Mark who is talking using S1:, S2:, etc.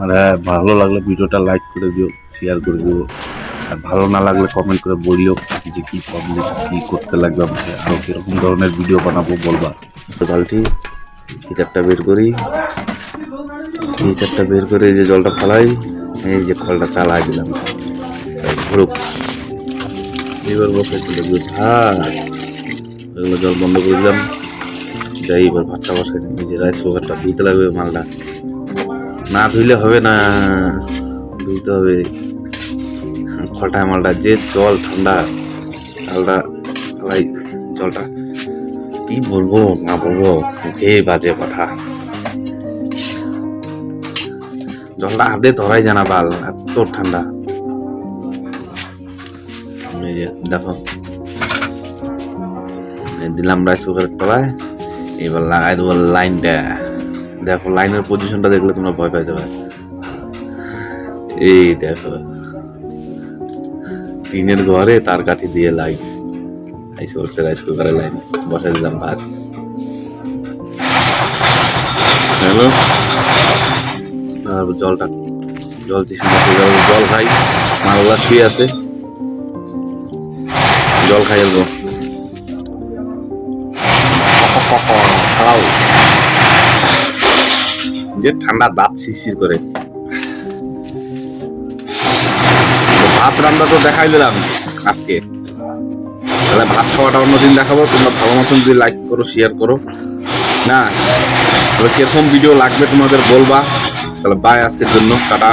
S1: আর হ্যাঁ, ভালো লাগলে ভিডিওটা লাইক করে দিও, শেয়ার করে দিও। আর ভালো না লাগলে কমেন্ট করে বলিও যে কি প্রবলেম, কি করতে লাগবে, আমাকে আরো কিরকম ধরনের ভিডিও বানাবো বলবা। তো বালতি হিটারটা বের করি, হিটারটা বের করে এই যে জলটা ফালাই, এই যে খলটা চালাই দিলাম ঘুরুক। এবার বসাই লাগবে ভাত, এগুলো জল বন্ধ করে দিলাম। যাই এবার ভাতটা বসাই দিই, এই যে রাইস কুকারটা ধুইতে লাগবে, মালটা না ধুইলে হবে না, ধুইতে হবে। খলটা মালটা যে জল ঠান্ডা, চালটা ফালাই, জলটা কি বলবো না বলবো, মুখে বাজে কথা। জলটা হাতে ধরাই জানা বাল, এত ঠান্ডা। এই যে দেখো দিলাম রাইস কুকারের তলায়, এবার লাগাই দেবো লাইনটা। দেখো লাইনের পজিশনটা দেখলে তোমরা ভয় পাই যাবে। এই দেখো টিনের ঘরে তার কাঠি দিয়ে লাইন আইসে পড়ছে, রাইস কুকারের লাইন বসাই দিলাম ভাত। হ্যালো, জলটা জল দিছি, জল খাই, মালগুলা শুয়ে আছে, জল খাই আসবো। খাও যে ঠান্ডা, দাঁত শিরশির করে। ভাত রান্না তো দেখাই দিলাম আজকে, তাহলে ভাত খাওয়াটা অন্যদিন দেখাবো। তোমরা ভালো মতন যদি লাইক করো, শেয়ার করো না, তাহলে কিরকম ভিডিও লাগবে তোমাদের বলবা। তাহলে বাই, আজকের জন্য টাটা।